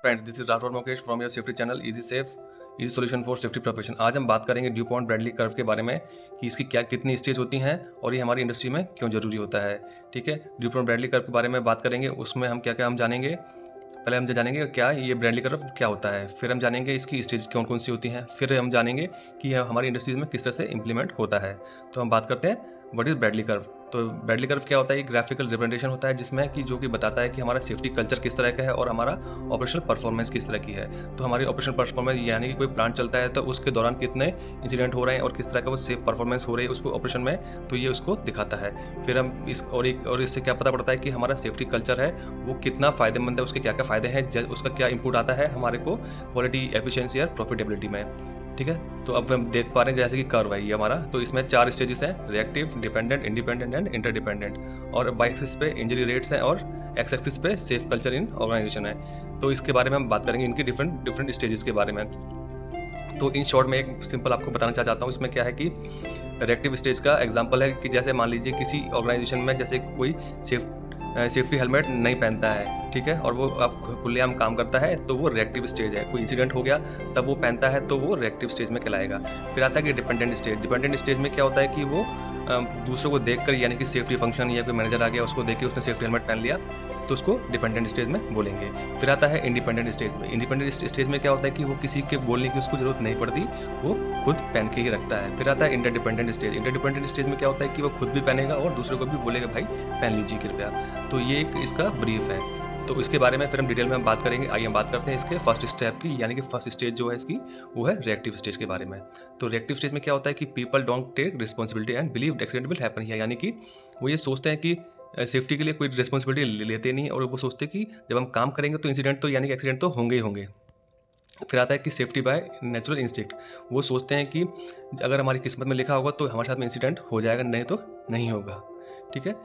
Friends, this is Rathore Mukesh from your safety channel easy safe easy solution for safety profession. आज हम बात करेंगे Dupont Bradley curve के बारे में कि इसकी कितनी स्टेज होती हैं और ये हमारी इंडस्ट्री में क्यों ज़रूरी होता है। ठीक है, ड्यूपॉन्ट ब्रैडली कर्व के बारे में बात करेंगे। उसमें हम क्या हम जानेंगे। पहले हम जानेंगे क्या ये ब्रैडली कर्व क्या होता है, फिर हम जानेंगे इसकी स्टेज कौन कौन सी होती हैं, फिर हम जानेंगे कि यह हमारी इंडस्ट्रीज में किस तरह से इंप्लीमेंट होता है। तो हम बात करते हैं व्हाट इज़ ब्रैडली कर्व। तो ब्रैडली कर्व क्या होता है? एक ग्राफिकल रिप्रेजेंटेशन होता है जिसमें कि जो कि बताता है कि हमारा सेफ्टी कल्चर किस तरह का है और हमारा ऑपरेशनल परफॉर्मेंस किस तरह की है। तो हमारी ऑपरेशनल परफॉर्मेंस यानी कि कोई प्लांट चलता है तो उसके दौरान कितने इंसिडेंट हो रहे हैं और किस तरह का वो सेफ परफॉर्मेंस हो रही है उसको ऑपरेशन में, तो ये उसको दिखाता है। फिर हम इससे क्या पता पड़ता है कि हमारा सेफ्टी कल्चर है वो कितना फ़ायदेमंद है, उसके क्या क्या फ़ायदे हैं, उसका क्या इनपुट आता है हमारे को क्वालिटी, एफिशिएंसी और प्रॉफिटेबिलिटी में। ठीक है, तो अब हम देख पा रहे हैं जैसे कि कर्व है ये हमारा, तो इसमें 4 स्टेजेस हैं: reactive, dependent, independent and interdependent. और वाई एक्सिस पे इंजरी रेट्स हैं और एक्स एक्सिस पे सेफ कल्चर इन ऑर्गेनाइजेशन है। तो इसके बारे में हम बात करेंगे, इनकी डिफरेंट स्टेजेस के बारे में। तो इन शॉर्ट में एक सिंपल आपको बताना चाहता हूँ। इसमें क्या है कि रिएक्टिव स्टेज का एग्जाम्पल है कि जैसे मान लीजिए किसी ऑर्गेनाइजेशन में जैसे कोई सेफ्टी हेलमेट नहीं पहनता है, ठीक है, और वो अब खुलेआम काम करता है, तो वो रिएक्टिव स्टेज है। कोई इंसिडेंट हो गया तब वो पहनता है तो वो रिएक्टिव स्टेज में कहलाएगा। फिर आता है कि डिपेंडेंट स्टेज। डिपेंडेंट स्टेज में क्या होता है कि वो दूसरों को देखकर, यानी कि सेफ्टी फंक्शन या कोई मैनेजर आ गया उसको देख के उसने सेफ्टी हेलमेट पहन लिया तो उसको डिपेंडेंट स्टेज में बोलेंगे। फिर आता है इंडिपेंडेंट स्टेज में। इंडिपेंडेंट स्टेज में क्या होता है कि वो किसी के बोलने की उसको जरूरत नहीं पड़ती, वो खुद पहन के ही रखता है। फिर आता है इंटरडिपेंडेंट स्टेज। इंटरडिपेंडेंट स्टेज में क्या होता है कि वो खुद भी पहनेगा और दूसरों को भी बोलेगा भाई पहन लीजिए कृपया। तो ये एक इसका ब्रीफ है। तो इसके बारे में फिर हम डिटेल में हम बात करेंगे। आइए हम बात करते हैं इसके फर्स्ट स्टेप की, यानी कि फर्स्ट स्टेज जो है इसकी वो है रिएक्टिव स्टेज के बारे में। तो रिएक्टिव स्टेज में क्या होता है कि people don't take responsibility and believe accident will happen here, यानी कि वो ये सोचते हैं कि सेफ्टी के लिए कोई रिस्पॉन्सिबिलिटी लेते नहीं और वो सोचते कि जब हम काम करेंगे तो इंसिडेंट तो यानी कि एक्सीडेंट तो होंगे ही होंगे। फिर आता है कि सेफ्टी बाय नेचुरल इंस्टिंक्ट। वो सोचते हैं कि अगर हमारी किस्मत में लिखा होगा तो हमारे साथ में इंसिडेंट हो जाएगा, नहीं तो नहीं होगा। ठीक है,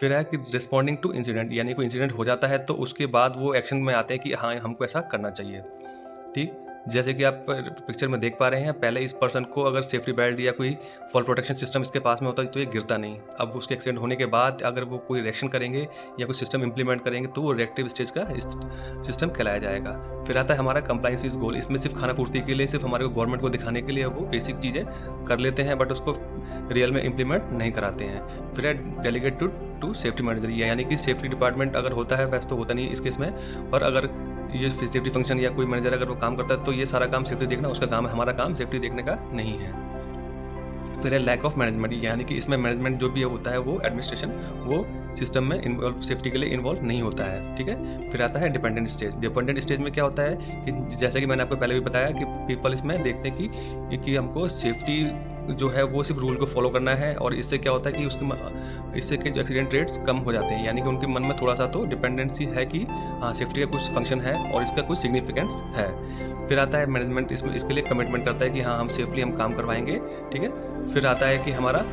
फिर है कि रिस्पॉन्डिंग टू इंसिडेंट, यानी कोई इंसिडेंट हो जाता है तो उसके बाद वो एक्शन में आते हैं कि हाँ हमको ऐसा करना चाहिए। ठीक, जैसे कि आप पिक्चर में देख पा रहे हैं, पहले इस पर्सन को अगर सेफ्टी बेल्ट या कोई फॉल प्रोटेक्शन सिस्टम इसके पास में होता है तो ये गिरता नहीं। अब उसके एक्सीडेंट होने के बाद अगर वो कोई रिएक्शन करेंगे या कोई सिस्टम इंप्लीमेंट करेंगे तो वो रिएक्टिव स्टेज का सिस्टम कहलाया जाएगा। फिर आता है हमारा कंप्लायंस विद गोल। इसमें सिर्फ खाना पूर्ति के लिए, सिर्फ हमारे को गवर्नमेंट को दिखाने के लिए वो बेसिक चीज़ें कर लेते हैं बट उसको रियल में इंप्लीमेंट नहीं कराते हैं। फिर है डेलीगेट टू सेफ्टी मैनेजर, यानी कि सेफ्टी डिपार्टमेंट अगर होता है, वैसे तो होता नहीं है इस केस में, पर अगर ये सेफ्टी फंक्शन या कोई मैनेजर अगर वो काम करता है तो ये सारा काम सेफ्टी देखना उसका काम है, हमारा काम सेफ्टी देखने का नहीं है। फिर है लैक ऑफ मैनेजमेंट, यानी कि इसमें मैनेजमेंट जो भी होता है वो एडमिनिस्ट्रेशन वो सिस्टम में इन्वॉल्व, सेफ्टी के लिए इन्वॉल्व नहीं होता है। ठीक है, फिर आता है डिपेंडेंट स्टेज। डिपेंडेंट स्टेज में क्या होता है कि जैसे कि मैंने आपको पहले भी बताया कि पीपल इसमें देखते हैं कि हमको सेफ्टी जो है वो सिर्फ रूल को फॉलो करना है और इससे क्या होता है कि इससे के जो एक्सीडेंट रेट्स कम हो जाते हैं, यानी कि उनके मन में थोड़ा सा तो डिपेंडेंसी है कि हाँ सेफ्टी का कुछ फंक्शन है और इसका कुछ सिग्निफिकेंस है। फिर आता है मैनेजमेंट, इसके लिए कमिटमेंट करता है कि हाँ हम सेफली हम काम करवाएंगे। ठीक है, फिर आता है कि हमारा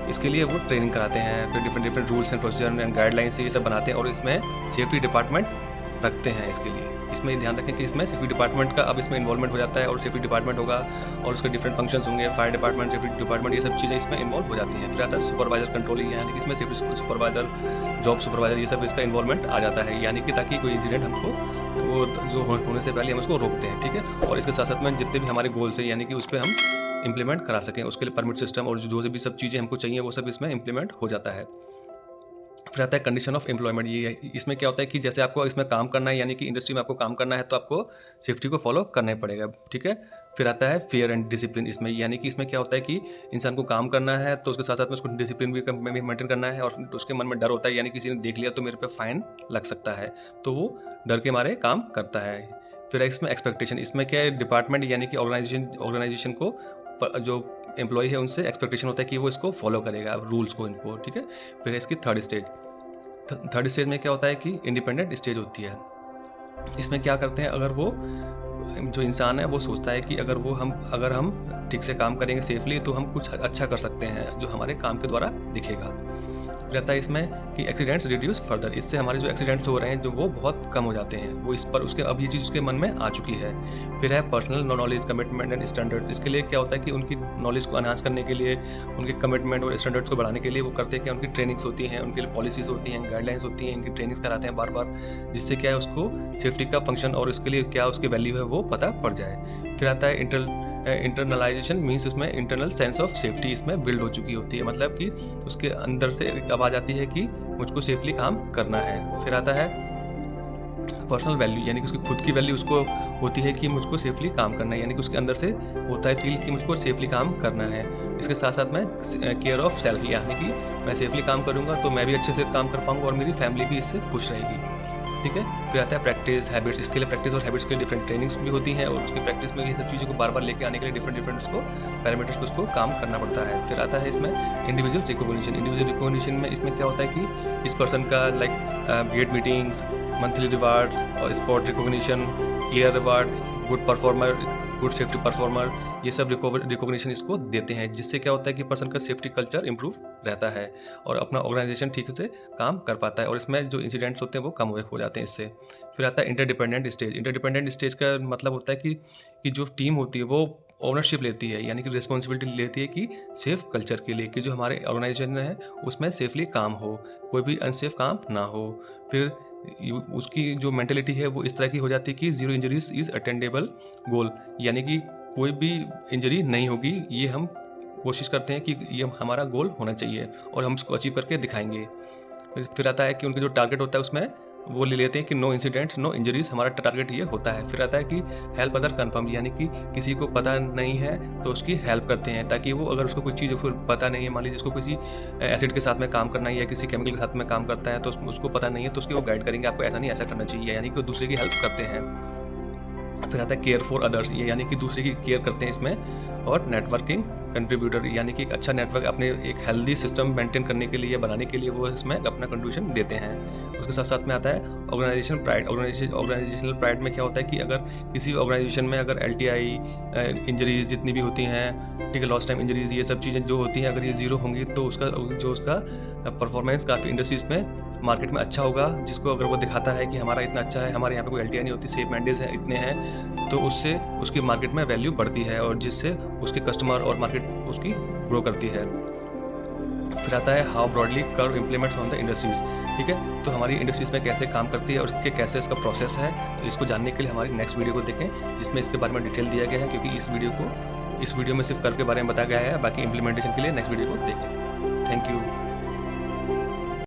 इसके लिए वो ट्रेनिंग कराते हैं, फिर different rules and procedure and guidelines ये सब बनाते हैं और इसमें सेफ्टी डिपार्टमेंट रखते हैं इसके लिए। इसमें ध्यान रखें कि इसमें सेफ्टी डिपार्टमेंट का अब इसमें इन्वॉल्वमेंट हो जाता है और सेफ्टी डिपार्टमेंट होगा और उसके डिफरेंट फंक्शंस होंगे, फायर डिपार्टमेंट, सेफ्टी डिपार्टमेंट, ये सब चीज़ें इसमें इन्वॉल्व हो जाती हैं। फिर आता है सुपरवाइजर कंट्रोलिंग, यानी कि इसमें सेफ्टी सुपरवाइजर, जॉब सुपरवाइजर, ये सब इसका इन्वॉल्वमेंट आ जाता है, यानी कि ताकि कोई इंसिडेंट हमको वो जो होने से पहले हम उसको रोकते हैं। ठीक है, और इसके साथ साथ में जितने भी हमारे गोल्स हैं यानी कि उस पर हम इंप्लीमेंट करा सकें, उसके लिए परमिट सिस्टम और जो भी सब चीज़ें हमको चाहिए वो सब इसमें इंप्लीमेंट हो जाता है। फिर आता है कंडीशन ऑफ एम्प्लॉयमेंट। ये इसमें क्या होता है कि जैसे आपको इसमें काम करना है, यानी कि इंडस्ट्री में आपको काम करना है तो आपको सेफ्टी को फॉलो करना ही पड़ेगा। ठीक है, फिर आता है फेयर एंड डिसिप्लिन। इसमें यानी कि इसमें क्या होता है कि इंसान को काम करना है तो उसके साथ साथ में उसको डिसिप्लिन भी मेंटेन करना है और उसके मन में डर होता है, यानी किसी ने देख लिया तो मेरे पे फाइन लग सकता है, तो वो डर के मारे काम करता है। फिर इसमें एक्सपेक्टेशन। इसमें क्या है, डिपार्टमेंट यानी कि ऑर्गेनाइजेशन को जो एम्प्लॉय है उनसे एक्सपेक्टेशन होता है कि वो इसको फॉलो करेगा रूल्स को, इनको। ठीक है, फिर इसकी थर्ड स्टेज में क्या होता है कि इंडिपेंडेंट स्टेज होती है। इसमें क्या करते हैं, अगर वो जो इंसान है वो सोचता है कि अगर हम ठीक से काम करेंगे सेफली तो हम कुछ अच्छा कर सकते हैं जो हमारे काम के द्वारा दिखेगा। फिर आता है इसमें कि एक्सीडेंट्स रिड्यूस फर्दर, इससे हमारे जो एक्सीडेंट्स हो रहे हैं जो वो बहुत कम हो जाते हैं, वो इस पर उसके अब ये चीज़ उसके मन में आ चुकी है। फिर है personal knowledge, commitment and standards. इसके लिए क्या होता है कि उनकी नॉलेज को एनहांस करने के लिए, उनके कमिटमेंट और स्टैंडर्ड्स को बढ़ाने के लिए वो करते हैं कि उनकी ट्रेनिंग्स होती हैं, उनके लिए पॉलिसीज़ होती हैं, गाइडलाइंस होती हैं, इनकी ट्रेनिंग्स कराते हैं बार बार, जिससे क्या है उसको सेफ्टी का फंक्शन और उसके लिए क्या उसकी वैल्यू है वो पता पड़ जाए। फिर आता है इंटरनलाइजेशन, मीन्स उसमें इंटरनल सेंस ऑफ सेफ्टी इसमें बिल्ड हो चुकी होती है, मतलब कि उसके अंदर से एक आवाज़ आती है कि मुझको सेफली काम करना है। फिर आता है पर्सनल वैल्यू, यानी कि उसकी खुद की वैल्यू उसको होती है कि मुझको सेफली काम करना है, यानी कि उसके अंदर से होता है फील कि मुझको सेफली काम करना है। इसके साथ साथ में केयर ऑफ सेल्फ, यानी कि मैं सेफली काम करूँगा तो मैं भी अच्छे से काम कर पाऊँगा और मेरी फैमिली भी इससे खुश रहेगी। ठीक है। फिर आता है प्रैक्टिस हैबिट्स, इसके लिए प्रैक्टिस और हैबिट्स के लिए डिफरेंट ट्रेनिंग्स भी होती हैं और उसकी प्रैक्टिस में ये सब चीज़ों को बार बार लेके आने के लिए डिफरेंट उसको पैरामीटर्स पे उसको काम करना पड़ता है। फिर आता है इसमें इंडिविजुअल रिकॉग्निशन। इंडिविजुअल रिकॉग्निशन में इसमें क्या होता है कि इस पर्सन का like grade meetings, monthly rewards और spot recognition, clear reward, good performer, good safety performer, ये सब रिकॉग्निशन इसको देते हैं, जिससे क्या होता है कि पर्सन का सेफ्टी कल्चर इंप्रूव रहता है और अपना ऑर्गेनाइजेशन ठीक से काम कर पाता है और इसमें जो इंसिडेंट्स होते हैं वो कम हो जाते हैं इससे। फिर आता है इंटरडिपेंडेंट स्टेज। इंटरडिपेंडेंट स्टेज का मतलब होता है कि जो टीम होती है वो ओनरशिप लेती है, यानी कि रिस्पॉन्सिबिलिटी लेती है कि सेफ कल्चर के लिए, कि जो हमारे ऑर्गेनाइजेशन है उसमें सेफली काम हो, कोई भी अनसेफ काम ना हो। फिर उसकी जो मेंटेलिटी है वो इस तरह की हो जाती है कि ज़ीरो इंजरीज इज़ अटेंडेबल गोल, यानी कि कोई भी इंजरी नहीं होगी, ये हम कोशिश करते हैं कि ये हमारा गोल होना चाहिए और हम उसको अचीव करके दिखाएंगे। फिर आता है कि उनका जो टारगेट होता है उसमें वो ले लेते हैं कि नो इंसिडेंट नो इंजरीज, हमारा टारगेट ये होता है। फिर आता है कि हेल्प अदर कन्फर्म, यानी कि किसी को पता नहीं है तो उसकी हेल्प करते हैं, ताकि वो अगर उसको कोई चीज़ उसको पता नहीं है, मान लीजिए उसको किसी एसिड के साथ में काम करना है या किसी केमिकल के साथ में काम करता है तो उसको पता नहीं है तो उसकी वो गाइड करेंगे, आपको ऐसा नहीं ऐसा करना चाहिए, यानी कि वो दूसरे की हेल्प करते हैं। फिर आता है केयर फॉर अदर्स, ये यानी कि दूसरे की केयर करते हैं इसमें। और नेटवर्किंग कंट्रीब्यूटर, यानी कि एक अच्छा नेटवर्क अपने एक हेल्दी सिस्टम मेंटेन करने के लिए, बनाने के लिए वो इसमें अपना कंट्रीब्यूशन देते हैं। उसके साथ साथ में आता है ऑर्गेनाइजेशन प्राइड। ऑर्गेनाइजेशनल प्राइड में क्या होता है कि अगर किसी ऑर्गेनाइजेशन में अगर LTI इंजरीज जितनी भी होती हैं, ठीक है, लॉस्ट टाइम इंजरीज, ये सब चीज़ें जो होती हैं अगर ये ज़ीरो होंगी तो उसका परफॉर्मेंस काफ़ी इंडस्ट्रीज में मार्केट में अच्छा होगा, जिसको अगर वो दिखाता है कि हमारा इतना अच्छा है, हमारे यहाँ पे कोई LTI नहीं होती, सेफ मैंडेज हैं इतने हैं, तो उससे उसकी मार्केट में वैल्यू बढ़ती है और जिससे उसके कस्टमर और मार्केट उसकी ग्रो करती है। फिर आता है how broadly curve implements on the industries. ठीक है, तो हमारी इंडस्ट्रीज में कैसे काम करती है और इसके कैसे इसका प्रोसेस है, तो इसको जानने के लिए हमारी नेक्स्ट वीडियो को देखें, जिसमें इसके बारे में डिटेल दिया गया है, क्योंकि इस वीडियो में सिर्फ कर्व के बारे में बताया गया है, बाकी इम्प्लीमेंटेशन के लिए नेक्स्ट वीडियो को देखें। Thank you.